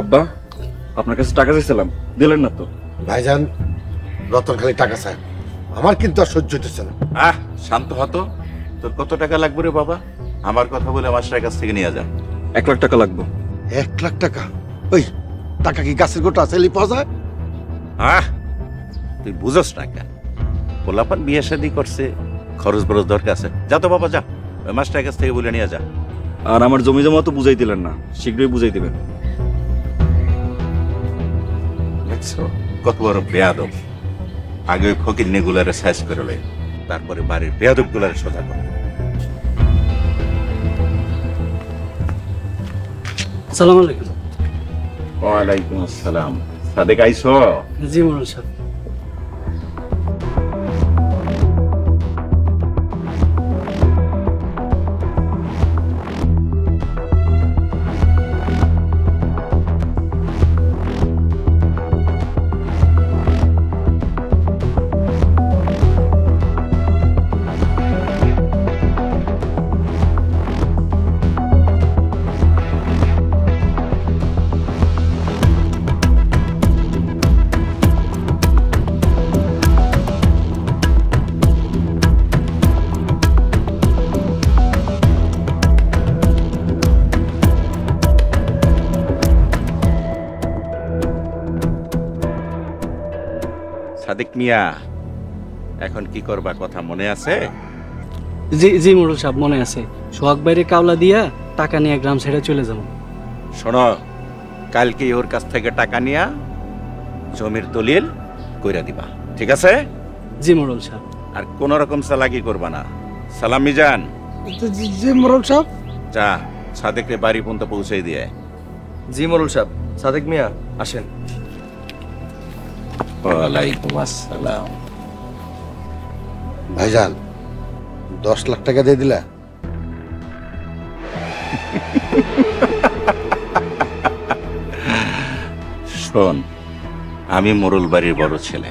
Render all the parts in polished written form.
আব্বা, আপনার কাছে টাকা চাইছিলাম, দিলেন না তো। ভাইজান, রতন খালি টাকা চায়, আমার কিন্তু আর সহ্য হতেছে না। শান্ত হতো। তোর কত টাকা লাগবে রে বাবা? আমার কথা বলে মাস্টারের কাছ থেকে নিয়ে যা। 1 লাখ টাকা লাগবে। 1 লাখ টাকা? ওই টাকা কি গাছের গোটা চাইলে পাওয়া যায়? তুই বুঝস না কেন? পোলাপান বিয়ে শাদী করছে, খরচ বরচ দরকার আছে। যা তো বাবা, যা, ওই মাস্টারের কাছ থেকে বলে নিয়ে যা। আর আমার জমি জমা তো বুঝাই দিলেন না, শীঘ্রই বুঝাই দিবেন। দেখছো কত বড় বেয়াদব। আগে ওই ফকির নেগুলারে সাইজ করে লে, তারপরে বাড়ির বেয়াদব গুলারে সোজা করে। আসসালামু আলাইকুম। ওয়ালাইকুম আসসালাম। সাদেক আইছো? জি মোড়ল সাহেব। সাদেক মিয়া, এখন কি করবা কথা মনে আছে? জি জি মোড়ল সাহেব, মনে আছে। সোহাগ বাইরে কাওলা দিয়া টাকা নিয়ে গ্রাম ছেড়ে চলে যাব। শোনো, কালকে ওর কাছ থেকে টাকা নিয়া জমির দলিল কইরা দিবা, ঠিক আছে? জি মোড়ল সাহেব। আর কোন রকম চালাকি করবা না। সালাম মিজান। জি মোড়ল সাহেব। যা, সাদেকরে বাড়ি পর্যন্ত পৌঁছে দিয়ে। জি মোড়ল সাহেব। সাদেক মিয়া আসেন। ওয়ালাইকুম আসসালাম। ভাইজান, 10 লাখ টাকা দিয়ে দিলা? শোন, আমি মোরল বাড়ির বড় ছেলে।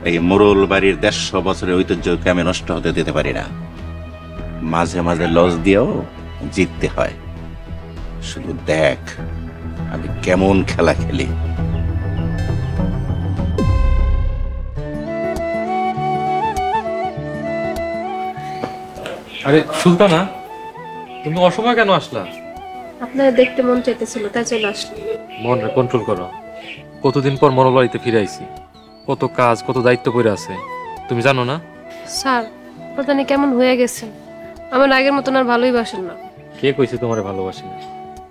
এই মোরল বাড়ির 150 বছরের ঐতিহ্যকে আমি নষ্ট হতে দিতে পারি না। মাঝে মাঝে লস দিয়েও জিততে হয়। শুধু দেখ আমি কেমন খেলা খেলি। আরে সুলতানা, তুমি অসময় কেন আসলা? আপনারা দেখতে মন চাইতেছিল তাই চলে আসলো। মনরে কন্ট্রোল করো। কতদিন পর মরল বাড়িতে ফিরে আইছি। কত কাজ, কত দায়িত্ব পড়ে আছে, তুমি জানো না? স্যার, প্রধানি কেমন হয়ে গেছে, আমার আগের মতন আর ভালোই বাসেন না। কে কইছে তোমারে ভালোবাসি না?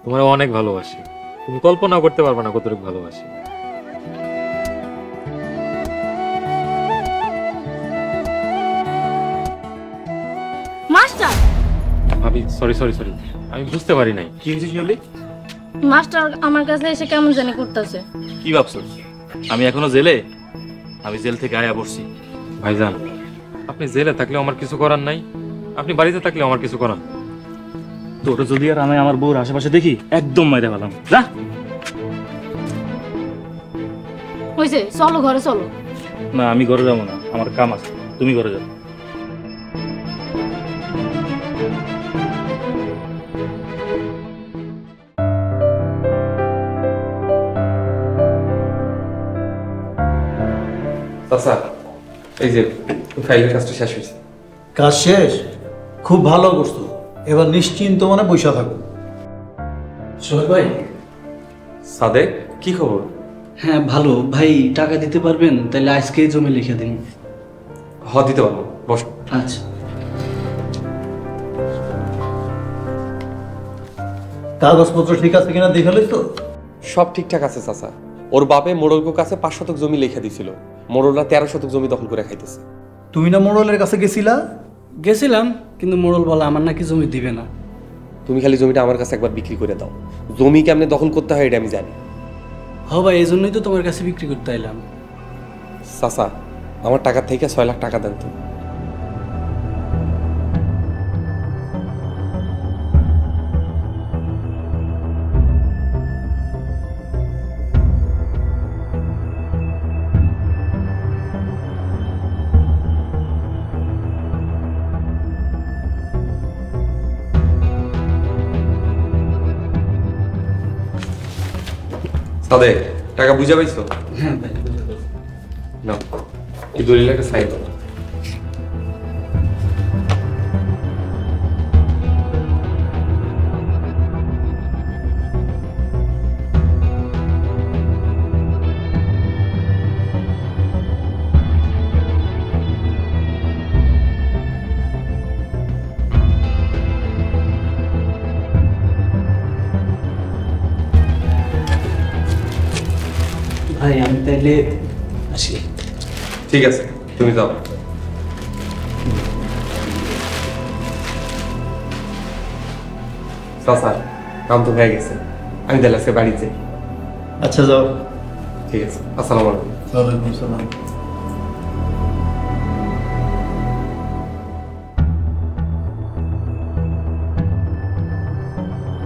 তোমারে অনেক ভালোবাসি। তুমি কল্পনাও করতে পারবে না কতটুকু ভালোবাসি। মাস্টার, ভাবি, সরি সরি সরি, আমি বুঝতে পারি নাই। কি হয়েছে শিউলি? মাস্টার আমার কাছে এসে কেমন জানি করতেছে। কি ভাবছো আমি এখনো জেলে? আমি জেল থেকে আয়া পড়ছি। ভাইজান, আপনি জেলে থাকলেও আমার কিছু করার নাই, আপনি বাড়িতে থাকলেও আমার কিছু করার। তোর যদি আর আমি আমার বউর আশেপাশে দেখি একদম মাইরে ফেলাম। যা। হয়েছে, চলো ঘরে চলো। না, আমি ঘরে যাবো না, আমার কাম আছে, তুমি ঘরে যাও। চাচা, এই যে ফাইলের কাজটা শেষ হয়েছে। কাজ শেষ? খুব ভালো করছো, এবার নিশ্চিন্ত মনে বসে থাকো। সোহাগ ভাই। সাদেক, কি খবর? হ্যাঁ ভালো ভাই, টাকা দিতে পারবেন? তাহলে আজকেই জমি লিখে দিন। দিতে পারবো, বস। আচ্ছা। কাগজপত্র ঠিক আছে কিনা দেখে লই তো? সব ঠিকঠাক আছে চাচা। ওর বাপে মোড়লকে কাছে 5 শতক জমি লিখে দিছিল। মোড়লরা 13 শতক জমি দখল করে খাইতেছে। তুমি না মোড়লের কাছে গেছিলা? গেছিলাম, কিন্তু মোড়ল বলে আমার নাকি জমি দিবে না। তুমি খালি জমিটা আমার কাছে একবার বিক্রি করে দাও। জমি কেমনে দখল করতে হয় এটা আমি জানি। হ ভাই, এই জন্যই তো তোমার কাছে বিক্রি করতে এলাম। চাচা, আমার টাকা থেকে 6 লাখ টাকা দেন তো। সাদেক টাকা বুঝা পাইছো? না, এই দলিল একটা সাইন করো। ভাই আমি তাইলে আসি। ঠিক আছে, তুমি যাও। চাচা, কাম তো হয়ে গেছে, আমি তাহলে আজকে বাড়িতে যাই। আচ্ছা যাও। ঠিক আছে, আসসালামু আলাইকুম। ওয়ালাইকুম সালাম।